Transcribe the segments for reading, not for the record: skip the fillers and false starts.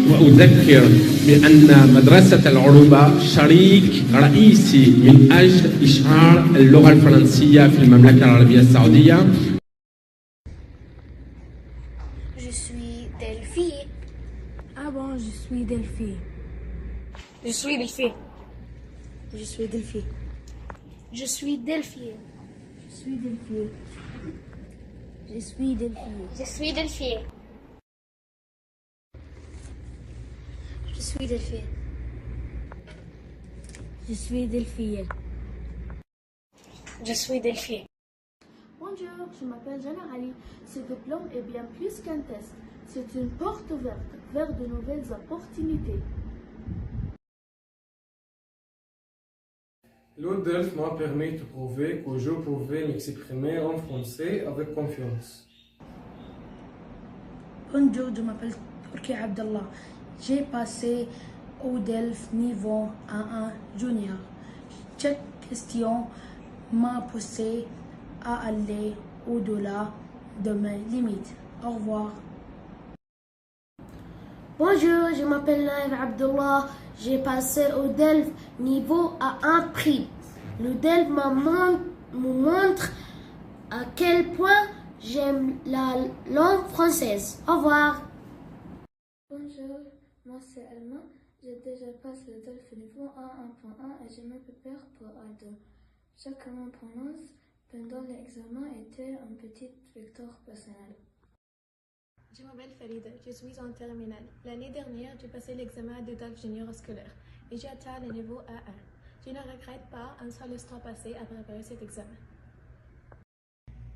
وأذكر بأن مدرسة العروبة شريك رئيسي من أجل إشعار اللغة الفرنسية في المملكة العربية السعودية. Je suis Delphine. Ah bon, je suis Delphine. Je suis Delphine. Je suis Delphine. Je suis Delphine. Je suis Delphine. Je suis Delphine. Je suis Delphine. Je suis Delphine. Je suis Delphine. Je suis Delphine. Bonjour, je m'appelle Jana Ali. Ce diplôme est bien plus qu'un test. C'est une porte ouverte vers de nouvelles opportunités. Le DELF m'a permis de prouver que je pouvais m'exprimer en français avec confiance. Bonjour, je m'appelle Turki Abdallah. J'ai passé au DELF niveau A1 junior. Cette question m'a poussé à aller au-delà de mes limites. Au revoir. Bonjour, je m'appelle Naïf Abdullah. J'ai passé au DELF niveau A1 prix. Le DELF me montre à quel point j'aime la langue française. Au revoir. Bonjour, moi c'est Alma. J'ai déjà passé le DELF niveau A1.1 et je me prépare pour A2. Chaque mot prononce pendant l'examen était une petite victoire personnelle. Je m'appelle Farida, je suis en terminale. L'année dernière, j'ai passé l'examen de DELF junior scolaire et j'ai atteint le niveau A1. Je ne regrette pas un seul instant passé à préparer cet examen.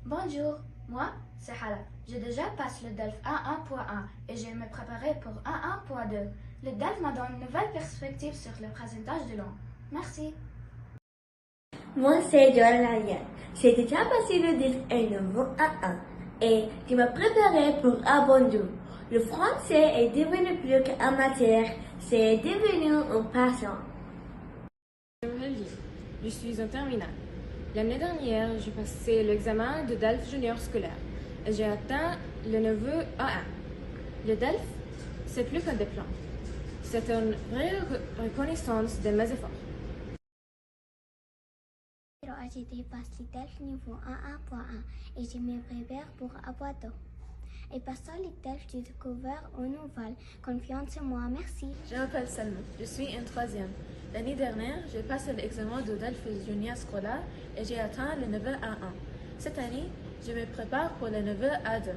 Bonjour, moi c'est Hala. J'ai déjà passé le DELF A1.1 et je me préparais pour A1.2. Le DELF m'a donné une nouvelle perspective sur le présentage de langue. Merci. Moi c'est Joël Ariel. J'ai déjà passé le DELF niveau A1 et je me préparais pour A2. Le français est devenu plus qu'un matière, c'est devenu une passion. Je m'appelle Lily, je suis en terminale. L'année dernière, j'ai passé l'examen de DELF junior scolaire et j'ai atteint le niveau A1. Le DELF, c'est plus qu'un diplôme. C'est une vraie reconnaissance de mes efforts. J'ai dépassé le DELF niveau A1.1 et je me prépare pour A2. Et passant le DELF, j'ai découvert une nouvelle confiance en moi. Merci. Je m'appelle Salma, je suis en troisième. L'année dernière, j'ai passé l'examen de DELF junior scolaire et j'ai atteint le niveau A1. Cette année, je me prépare pour le niveau A2.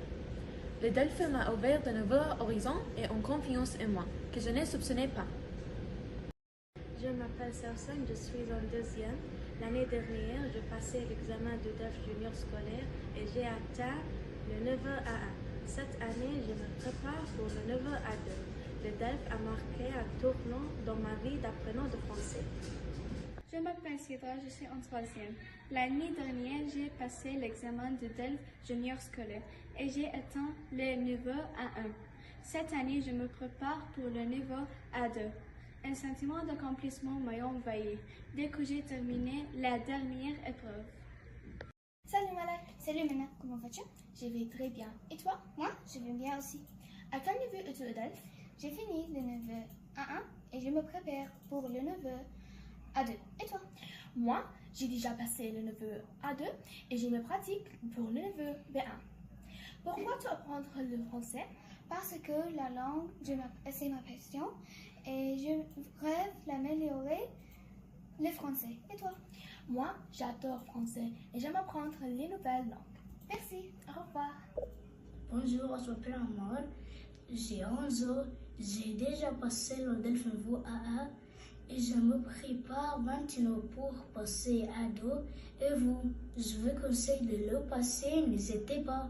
Le DELF m'a ouvert de nouveaux horizons et une confiance en moi que je ne soupçonnais pas. Je m'appelle Sarson, je suis en deuxième. L'année dernière, j'ai passé l'examen de DELF junior scolaire et j'ai atteint le niveau A1. Cette année, je me prépare pour le niveau A2. Le DELF a marqué un tournant dans ma vie d'apprenant de français. Je m'appelle Sidra, je suis en troisième. L'année dernière, j'ai passé l'examen de DELF junior scolaire et j'ai atteint le niveau A1. Cette année, je me prépare pour le niveau A2. Un sentiment d'accomplissement m'a envahi dès que j'ai terminé la dernière épreuve. Salut Malak, salut Mena, comment vas-tu? Je vais très bien. Et toi? Moi, je vais bien aussi. À quel niveau es-tu au DELF? J'ai fini le niveau A1 et je me prépare pour le niveau A2. Et toi? Moi, j'ai déjà passé le niveau A2 et je me pratique pour le niveau B1. Pourquoi tu apprends le français? Parce que la langue, c'est ma passion et je rêve d'améliorer le français. Et toi? Moi, j'adore français et j'aime apprendre les nouvelles langues. Merci, au revoir. Bonjour, je m'appelle Amar, j'ai 11 ans, j'ai déjà passé le DELF niveau A1 et je me prépare maintenant pour passer A2. Et vous, je vous conseille de le passer, n'hésitez pas.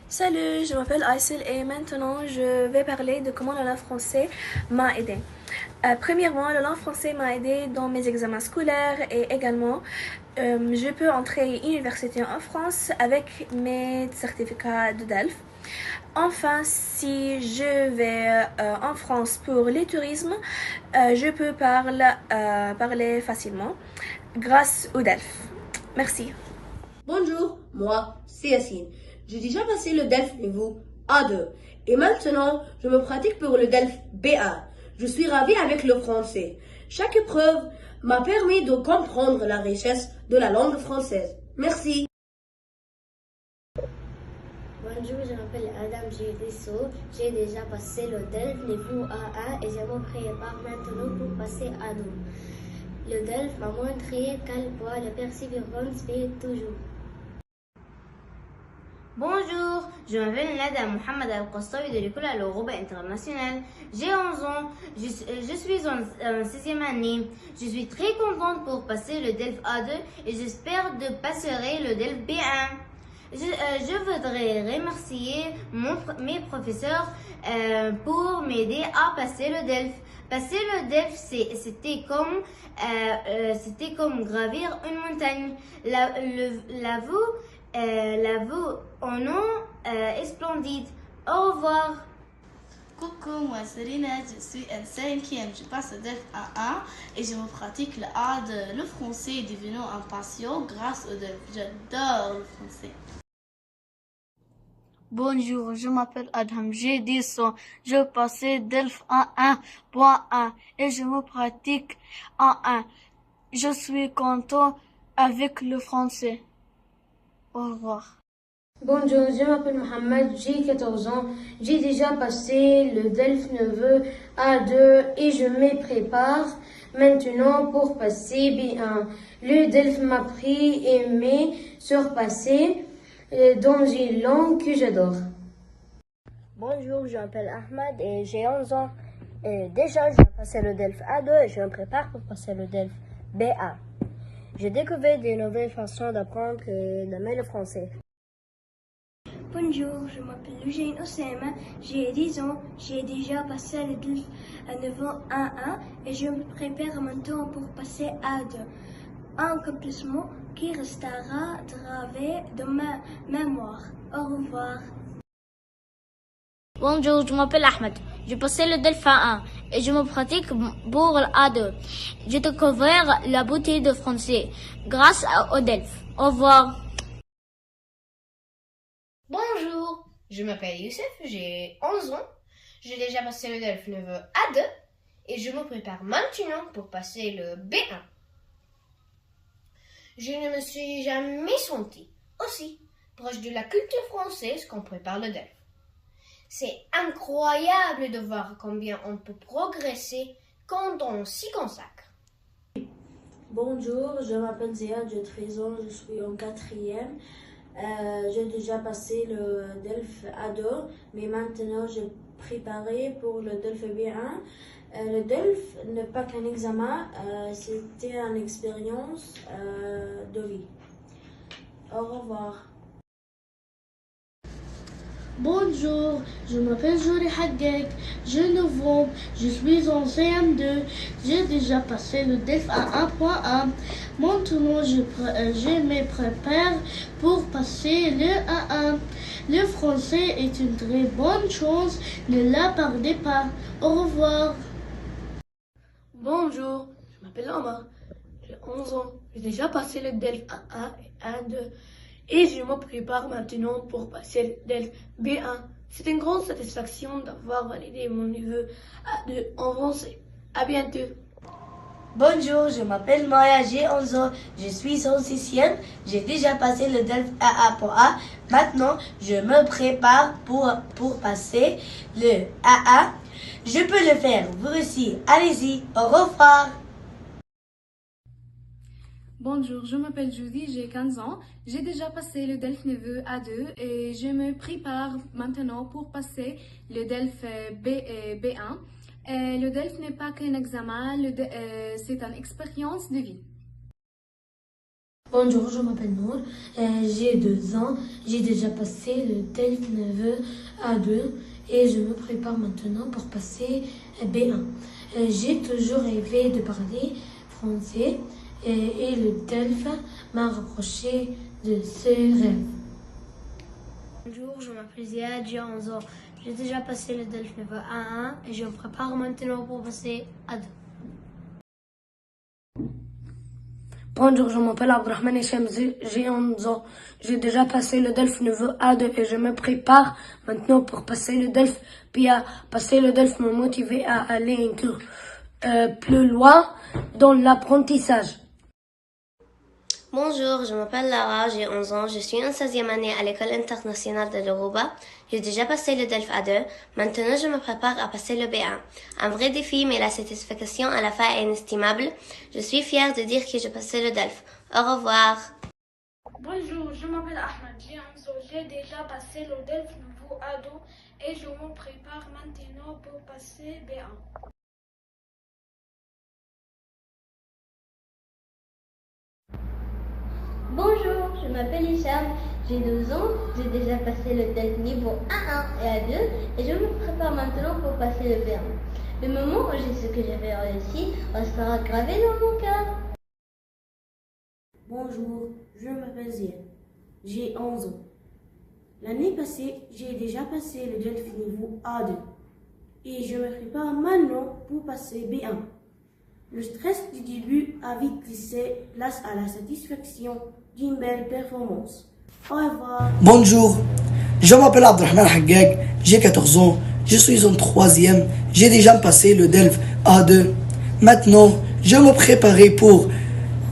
Salut, je m'appelle Aïssel et maintenant je vais parler de comment la langue française m'a aidé. Premièrement, la langue française m'a aidé dans mes examens scolaires et également je peux entrer à l'université en France avec mes certificats de DELF. Enfin, si je vais en France pour le tourisme, je peux parler facilement grâce au DELF. Merci. Bonjour, moi, c'est Yacine. J'ai déjà passé le DELF niveau A2 et maintenant, je me pratique pour le DELF B1. Je suis ravie avec le français. Chaque épreuve m'a permis de comprendre la richesse de la langue française. Merci. Bonjour, je m'appelle Adam Giudisso. J'ai déjà passé le DELF niveau A1 et je me prépare maintenant pour passer A2. Le DELF m'a montré quel point la persévérance fait toujours. Bonjour, je m'appelle Nada Mohamed Al-Qastawi de l'école Al-Ghouba internationale. J'ai 11 ans, je suis en 6e année. Je suis très contente pour passer le DELF A2 et j'espère de passer le DELF B1. Je voudrais remercier mes professeurs pour m'aider à passer le DELF. Passer le DELF, c'était comme gravir une montagne. La vue en haut est splendide. Au revoir. Coucou, moi c'est Rinette, je suis en 5e, je passe le DELF A1 et je me pratique le A2. Le français est devenu un passion grâce au DELF. J'adore le français. Bonjour, je m'appelle Adam, j'ai 10 ans. Je passais DELF A1.1 et je me pratique A1. Je suis content avec le français. Au revoir. Bonjour, je m'appelle Mohamed, j'ai 14 ans. J'ai déjà passé le DELF niveau A2 et je me prépare maintenant pour passer B1. Le DELF m'a appris et m'a surpassé dans une langue que j'adore. Bonjour, je m'appelle Ahmed et j'ai 11 ans. Et déjà, j'ai passé le DELF A2 et je me prépare pour passer le DELF B1. J'ai découvert des nouvelles façons d'apprendre et d'aimer le français. Bonjour, je m'appelle Eugène Osama, j'ai 10 ans, j'ai déjà passé le DELF à niveau A1 et je me prépare maintenant pour passer A2. Un accomplissement qui restera gravé dans ma mémoire. Au revoir. Bonjour, je m'appelle Ahmed. J'ai passé le DELF A1 et je me pratique pour l'A2. J'ai découvert la beauté du français grâce au DELF. Au revoir. Bonjour, je m'appelle Youssef, j'ai 11 ans. J'ai déjà passé le DELF niveau A2 et je me prépare maintenant pour passer le B1. Je ne me suis jamais sentie aussi proche de la culture française qu'on prépare le DELF. C'est incroyable de voir combien on peut progresser quand on s'y consacre. Bonjour, je m'appelle Zéa, j'ai 13 ans, je suis en 4e. J'ai déjà passé le DELF A2, mais maintenant je préparais pour le DELF B1. Le DELF n'est pas qu'un examen, c'était une expérience de vie. Au revoir. Bonjour, je m'appelle Jory Haggek, j'ai 9 ans, je suis en CM2, j'ai déjà passé le DELF à 1.1. Maintenant, je me prépare pour passer le A1. Le français est une très bonne chose, ne la perdez pas. Au revoir. Bonjour, je m'appelle Omar, j'ai 11 ans, j'ai déjà passé le DELF A1 et A2. Et je me prépare maintenant pour passer le DELF B1. C'est une grande satisfaction d'avoir validé mon niveau A2 en français. À bientôt. Bonjour, je m'appelle Maya, j'ai 11 ans, je suis en 6e, j'ai déjà passé le DELF A1.A. Maintenant, je me prépare pour passer le A1. Je peux le faire, vous aussi, allez-y, au revoir. Bonjour, je m'appelle Judy, j'ai 15 ans. J'ai déjà passé le DELF niveau A2 et je me prépare maintenant pour passer le DELF B1. Le DELF n'est pas qu'un examen, c'est une expérience de vie. Bonjour, je m'appelle Nour, j'ai 2 ans. J'ai déjà passé le DELF niveau A2 et je me prépare maintenant pour passer B1. J'ai toujours rêvé de parler français. Et le DELF m'a rapproché de ce rêve. Bonjour, je m'appelle Ziad, j'ai 11 ans. J'ai déjà passé le DELF niveau A1 et je me prépare maintenant pour passer A2. Bonjour, je m'appelle Abdrahman Hichem, j'ai 11 ans. J'ai déjà passé le DELF niveau A2 et je me prépare maintenant pour passer le DELF BA. Passer le DELF m'a motivé à aller plus loin dans l'apprentissage. Bonjour, je m'appelle Lara, j'ai 11 ans, je suis en 16e année à l'école internationale de l'Europa. J'ai déjà passé le DELF A2, maintenant je me prépare à passer le B1. Un vrai défi, mais la satisfaction à la fin est inestimable. Je suis fière de dire que j'ai passé le DELF. Au revoir. Bonjour, je m'appelle Ahmed, j'ai 11 ans, j'ai déjà passé le DELF niveau A2 et je me prépare maintenant pour passer B1. Bonjour, je m'appelle Hicham, j'ai 12 ans, j'ai déjà passé le DELF niveau A1 et A2 et je me prépare maintenant pour passer le B1. Le moment où j'ai ce que j'avais réussi restera gravé dans mon cœur. Bonjour, je m'appelle Ziad, j'ai 11 ans. L'année passée, j'ai déjà passé le DELF niveau A2 et je me prépare maintenant pour passer B1. Le stress du début a vite glissé place à la satisfaction d'une belle performance. Au revoir. Bonjour, je m'appelle Abdrahman Haggag, j'ai 14 ans, je suis en 3e, j'ai déjà passé le DELF A2. Maintenant, je me prépare pour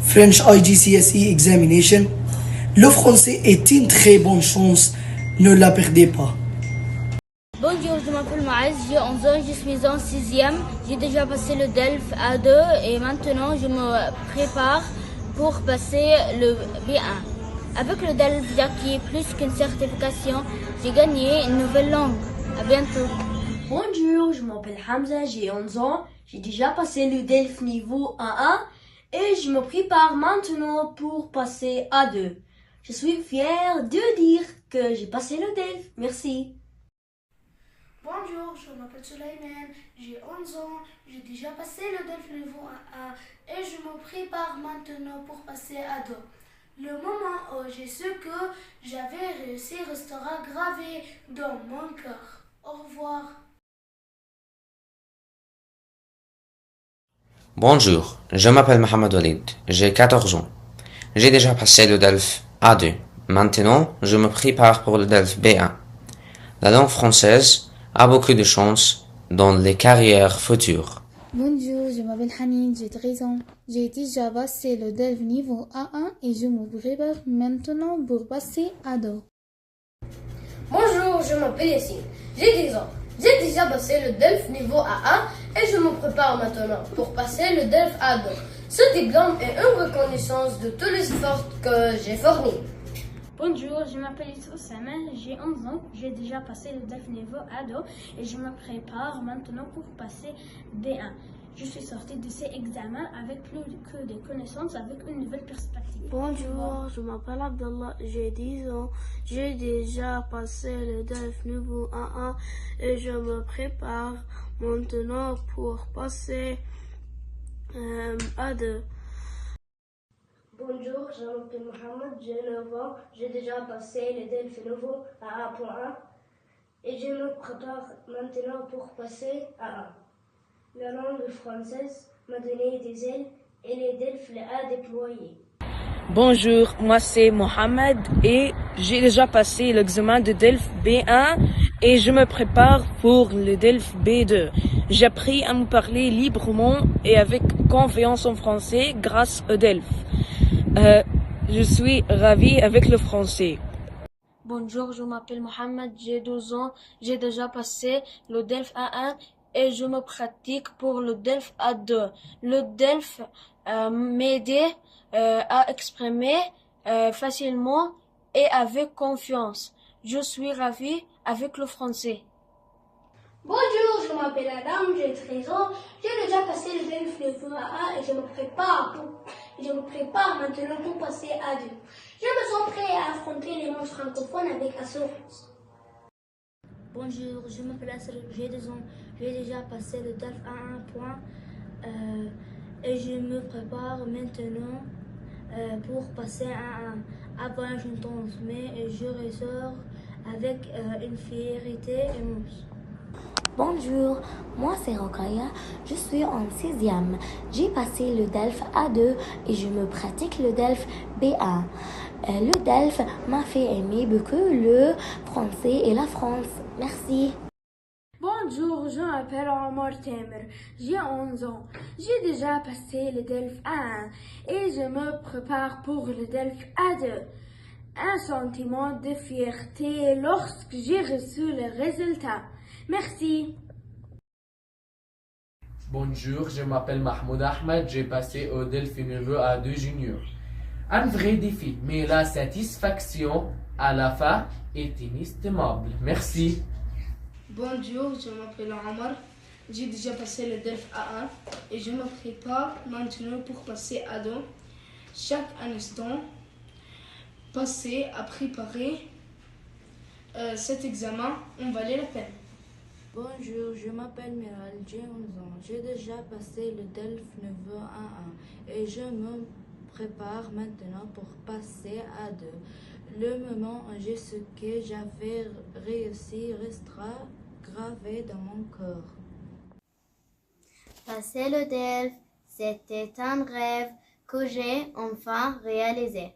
French IGCSE Examination. Le français est une très bonne chance, ne la perdez pas. Bonjour, je m'appelle Maïs, j'ai 11 ans, je suis en 6e. J'ai déjà passé le DELF A2 et maintenant je me prépare pour passer le B1. Avec le DELF, j'ai acquis plus qu'une certification, j'ai gagné une nouvelle langue. À bientôt. Bonjour, je m'appelle Hamza, j'ai 11 ans, j'ai déjà passé le DELF niveau A1 et je me prépare maintenant pour passer A2. Je suis fière de dire que j'ai passé le DELF. Merci. Bonjour, je m'appelle Sulayman, j'ai 11 ans, j'ai déjà passé le DELF niveau 1A et je me prépare maintenant pour passer A2. Le moment où j'ai ce que j'avais réussi restera gravé dans mon cœur. Au revoir. Bonjour, je m'appelle Mohamed Walid, j'ai 14 ans. J'ai déjà passé le DELF A2. Maintenant, je me prépare pour le DELF B1. La langue française a beaucoup de chance dans les carrières futures. Bonjour, je m'appelle Hanine, j'ai 13 ans. J'ai déjà passé le DELF niveau A1 et je me prépare maintenant pour passer A2. Bonjour, je m'appelle Yassine, j'ai 10 ans. J'ai déjà passé le DELF niveau A1 et je me prépare maintenant pour passer le DELF A2. Ce diplôme est une reconnaissance de tous les efforts que j'ai fournis. Bonjour, je m'appelle Oussama, j'ai 11 ans, j'ai déjà passé le DELF niveau A2 et je me prépare maintenant pour passer B1. Je suis sortie de ces examens avec plus que des connaissances, avec une nouvelle perspective. Bonjour, je m'appelle Abdallah, j'ai 10 ans, j'ai déjà passé le DELF niveau A1 et je me prépare maintenant pour passer A2. Bonjour, je m'appelle Mohamed, j'ai 9 ans, j'ai déjà passé le DELF niveau à A1 et je me prépare maintenant pour passer à A1. La langue française m'a donné des ailes et les DELF les a déployés. Bonjour, moi c'est Mohamed et j'ai déjà passé l'examen de DELF B1 et je me prépare pour le DELF B2. J'ai appris à me parler librement et avec confiance en français grâce au DELF. Je suis ravie avec le français. Bonjour, je m'appelle Mohamed, j'ai 12 ans, j'ai déjà passé le DELF A1 et je me pratique pour le DELF A2. Le DELF m'aide à exprimer facilement et avec confiance. Je suis ravie avec le français. Bonjour, je m'appelle Adam, j'ai 13 ans, j'ai déjà passé le DELF niveau A1 et je me prépare maintenant pour passer A2. Je me sens prêt à affronter les mondes francophones avec assurance. Bonjour, je m'appelle Asr, j'ai 2 ans, j'ai déjà passé le DELF A1 et je me prépare maintenant pour passer A1. Avant, je tombe, mais je ressors avec une fierté immense. Bonjour, moi c'est Rokaya, je suis en 6e. J'ai passé le DELF A2 et je me pratique le DELF B1. Le DELF m'a fait aimer beaucoup le français et la France. Merci. Bonjour, je m'appelle Omar Temer, j'ai 11 ans. J'ai déjà passé le DELF A1 et je me prépare pour le DELF A2. Un sentiment de fierté lorsque j'ai reçu le résultat. Merci. Bonjour, je m'appelle Mahmoud Ahmed, j'ai passé au DELF niveau A2 junior. Un vrai défi, mais la satisfaction à la fin est inestimable. Merci. Bonjour, je m'appelle Omar, j'ai déjà passé le DELF A1 et je me prépare maintenant pour passer A2. Chaque instant passé à préparer cet examen en valait la peine. Bonjour, je m'appelle Miral, j'ai 11 ans. J'ai déjà passé le DELF niveau 1 et je me prépare maintenant pour passer à 2. Le moment où j'ai ce que j'avais réussi restera gravé dans mon corps. Passer le DELF, c'était un rêve que j'ai enfin réalisé.